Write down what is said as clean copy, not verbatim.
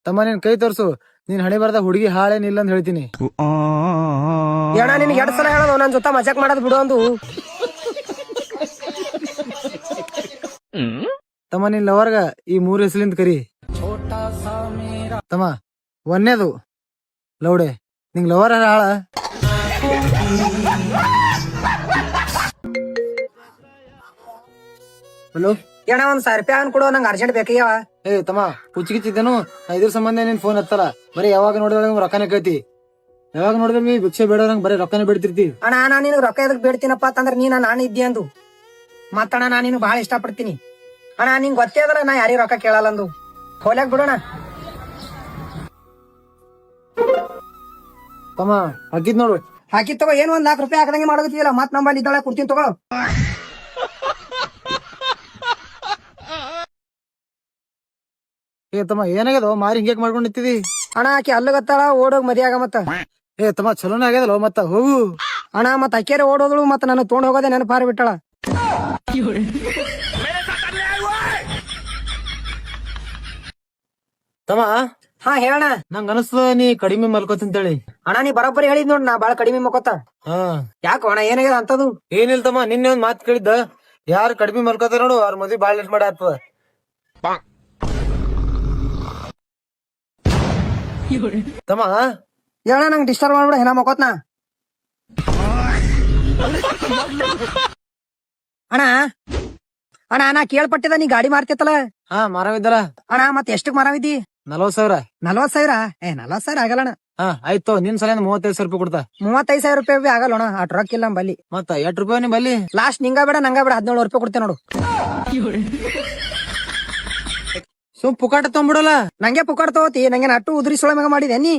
ತಮ್ಮ ನಿನ್ ಕೈ ತೋರ್ಸು, ನೀನ್ ಹಣೆ ಬರ್ದ ಹುಡುಗಿ ಹಾಳೇನಿಲ್ಲ ಅಂತ ಹೇಳ್ತೀನಿ. ಏಣ ನಿನ್ಗೆ 2 ಸಲ ಹೇಳೋದು ನನ್ ಜೊತೆ ಮಜಾಕ್ ಮಾಡೋದ್ ಬಿಡು ಅಂದು. ತಮ್ಮ ನಿನ್ ಲವರ್ಗ ಈ 3 ಹೆಸಲಿಂದ ಕರಿ. ತಮ್ಮ 1ನೇದು ಲೌಡೆ, ನಿಂಗ್ ಲವರ್ ಹಾಳ. ಹಲೋ ಏಣ 1,000 ರೂಪಾಯಿ ಅನ್ ಕೊಡು, ನಂಗೆ ಅರ್ಜೆಂಟ್ ಬೇಕಯ್ಯವ. ಏ ತಮ್ಮ ಹುಚ್ಚಿಗಿಚ್ಚಿದ್ದೇನು, ಇದ್ರ ಸಂಬಂಧ ನಿನ್ ಫೋನ್ ಹತ್ತಲ್ಲ. ಬರೀ ಯಾವಾಗ ನೋಡಿದ್ರೆ ರೊಕ್ಕನೇ ಕೇಳ್ತಿ. ಯಾವಾಗ ನೋಡಿದ್ರೆ ನೀ ಭಿಕ್ಷೆ ಬೇಡೋರಂಗ್ ಬರೀ ರೊಕ್ಕನೇ ಬೇಡ್ತಿರ್ತಿ. ಅಣ್ಣ ನಾನು ನಿನಗೆ ರೊಕ್ಕ ಎದಕ್ ಬೇಡ್ತೀನಪ್ಪ ಅಂತಂದ್ರೆ ನೀ ನಾನು ಇದ್ದಿ ಅಂದು. ಮತ್ತಣ್ಣ ನಾನು ನಿನಗೆ ಬಹಳ ಇಷ್ಟ ಪಡ್ತೀನಿ ಅಣ್ಣ. ನಿಂಗೆ ಗೊತ್ತೇ ಅದಲ್ಲ ನಾ ಯಾರಿಗೆ ರೊಕ್ಕ ಕೇಳಲ್ಲ ಅಂದು. ಹೋಲ್ಯಾಕ್ ಬಿಡೋಣ. ತಮ್ಮ ಹಾಕಿದ್ ನೋಡು. ಹಾಕಿದ್ ತಗೋ. ಏನ್ 1 ಲಾಖ ರೂಪಾಯಿ ಹಾಕದಂಗೆ ಮಾಡೋದಿಲ್ಲ. ಮತ್ ನಂಬಲ್ಲಿ ಇದ್ದಾಳೆ ಕೊಡ್ತೀನಿ ತಗೋ. ಏ ತಮ್ಮ ಏನಾಗ್ಯದ ಮಾರಿ ಹಿಂಗ್ಯಾಕ್ ಮಾಡ್ಕೊಂಡ್ ನಿಂತಿದಿ? ಅಣ್ಣ ಆಕಿ ಅಲ್ಲಗತ್ತಾಳ, ಓಡೋಗ್ ಮದಿ ಆಗ ಮತ್ತ. ಏ ತಮ್ಮ ಚಲೋನೇ ಆಗ್ಯದಲ್ಲ ಮತ್ತ ಹೋಗು. ಅಣ್ಣ ಮತ್ ಅಕ್ಕೇರೆ ಓಡೋದಳು, ಮತ್ತ ನಾನು ತೊಗೊಂಡ್ ಹೋಗೋದೇ ನೆನಪಾರಿ ಬಿಟ್ಟಾಳ. ತಮ್ಮ ಹಾ ಹೇಳಣ. ನಂಗ ಅನಸ್ತದ ನೀ ಕಡಿಮೆ ಮಲ್ಕೋತಂತೇಳಿ. ಅಣ್ಣ ನೀ ಬರೋಬ್ಬರಿ ಹೇಳಿದ್ ನೋಡ್, ನಾ ಬಾಳ ಕಡಿಮೆ ಮಕ್ಕೋತ. ಹಾ ಯಾಕೋ ಅಣ್ಣ ಏನಾಗ್ಯದ ಅಂತದು? ಏನಿಲ್ ತಮ್ಮ, ನಿನ್ನೆ ಒಂದ್ ಮಾತ್ ಕೇಳಿದ್ದ, ಯಾರು ಕಡಿಮೆ ಮಲ್ಕೋತಾರ ನೋಡು ಅವ್ರ ಮದ್ವಿ ಬಾಳ ಲೇಟ್ ಮಾಡಿ ಆಗ್ತದ. ತಮ್ಮ ಹೇಳ, ನಂಗೆ ಡಿಸ್ಟರ್ಬ್ ಮಾಡ್ಬಿಡ, ಹೆಣ ಮಕ್ಕೋತ್ನಾ. ಅಣ್ಣ ಅಣ್ಣ ನಾ ಕೇಳ್ಪಟ್ಟಿದ ನೀ ಗಾಡಿ ಮಾರ್ತಿತ್ತಲ್ಲ. ಹಾ ಮಾರವಿದ್ದಲ್ಲ. ಅಣ್ಣ ಮತ್ ಎಷ್ಟಕ್ ಮಾರವಿದ್ದಿ? 40,000. 40,000? 40,000 ಆಗಲ್ಲಣ್ಣ. ಹಾ ಆಯ್ತು, ನಿನ್ ಸಲ 35,000 ರೂಪಾಯಿ ಕೊಡ್ತಾ. 35,000 ರೂಪಾಯಿ ಆಗಲ್ಲ ಅಣ್ಣ, ಅಟ್ ರೊಕ್ಕ ಇಲ್ಲ ಬಲ್ಲಿ. ಮತ್ತ 8 ರೂಪಾಯಿ ನಿಮ್ ಬಲ್ಲಿ. ಲಾಸ್ಟ್ ನಿಂಗ ಬೇಡ ನಂಗ ಬೇಡ, 17 ರೂಪಾಯಿ ಕೊಡ್ತೇನೆ ನೋಡು. ಸುಮ್ ಪುಕಾಟ ತೊಂಬಿಡಲ್ಲ. ನಂಗೆ ಪುಕಾಡ್ ತಗೋತಿ, ನಂಗೆ ಅಟ್ಟು ಉದ್ರಿ ಸೊಳ ಮ್ಯಾಗ ಮಾಡಿದೆ ನೀ.